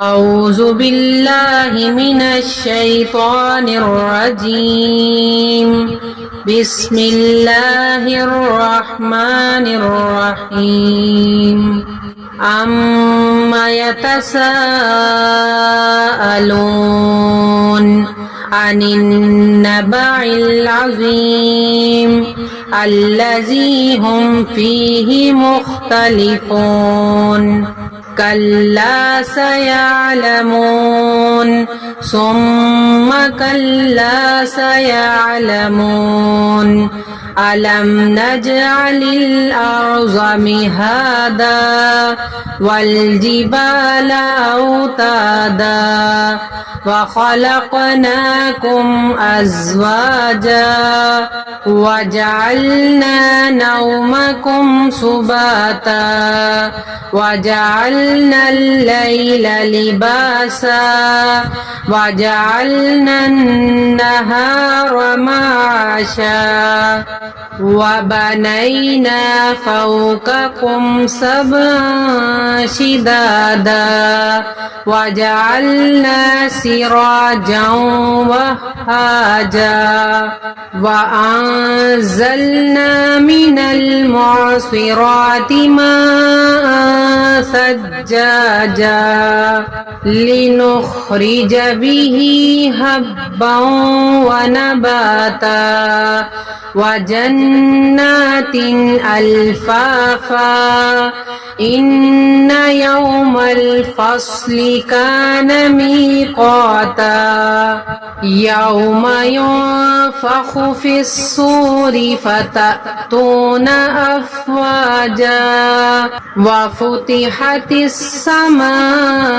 أعوذ بالله من الشيطان الرجيم. بسم الله الرحمن الرحيم. عما يتساءلون عن النبأ العظيم الذي هم فيه مختلفون. كلا سيعلمون ثم كلا سيعلمون. ألم نجعل الأرض مهادا والجبال أوتادا وخلقناكم أزواجا وجعلنا نومكم سباتا وجعلنا الليل لباسا وجعلنا النهار معاشا وبنينا فوقكم سبعا شدادا وجعلنا سراجا وهاجا وأنزلنا من المعصرات ماء ثجاجا لنخرج به هبا ونباتا وجنات ألفافا. إن يوم الفصل كان ميقاتا يوم ينفخ في الصور فتأتون أفواجا وفتحت السماء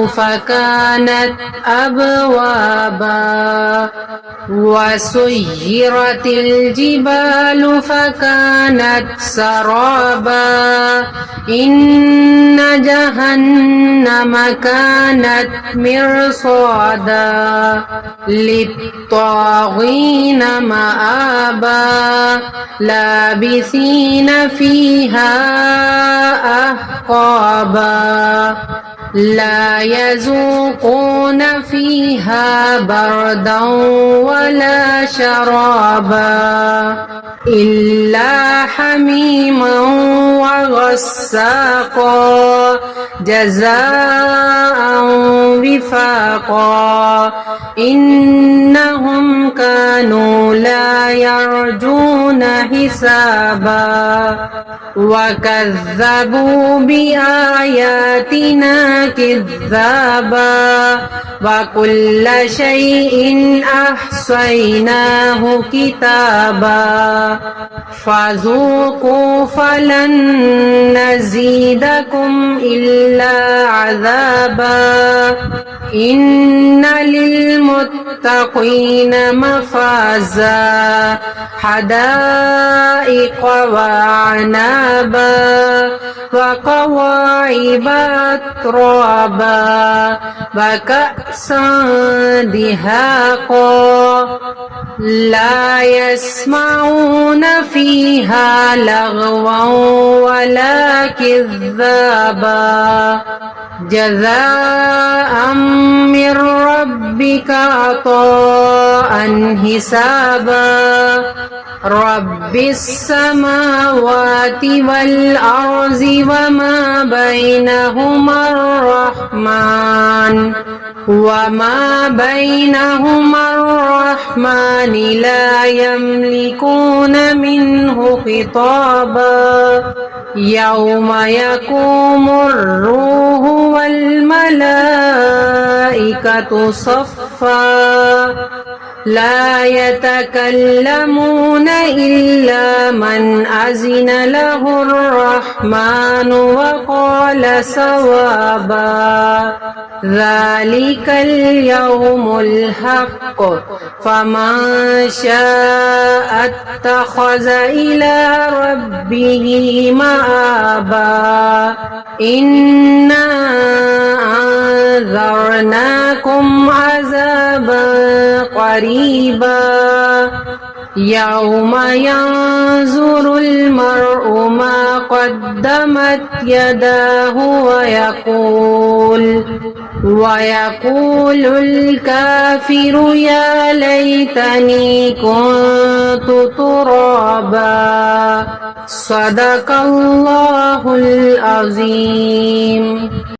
فكانت أبوابا وسيرت الجبال فكانت سرابا. إن جهنم كانت مرصادا للطاغين مآبا لابثين فيها أحقابا لا يذوقون فيها بردا ولا شرابا إلا حميما وغساقا جزاء وفاقا. إنهم كانوا لا يرجون حسابا وكذبوا بآياتنا كذابا وكل شيء أحصيناه كتابا فذوقوا فلن نزيدكم إلا عذابا. إن للمتقين مفازا حدائق وأعنابا وكواعب أترابا وكأسا دهاقا لا يسمعون فيها لغوا ولا كذابا جزاء من ربك عطاء حسابا. رب السماوات والأرض وما بينهما الرحمن لا يملكون منه خطابا. يوم يقوم الروح والملائكة صفا لا يتكلمون إلا من أذن له الرحمن وقال صوابا. ذلك اليوم الحق فمن شاء اتخذ إلى ربه مآبا. إنا أنذرناكم عذابا قريبا يوم ينظر المرء ما قدمت يداه ويقول الكافر يا ليتني كنت ترابا صدق الله العظيم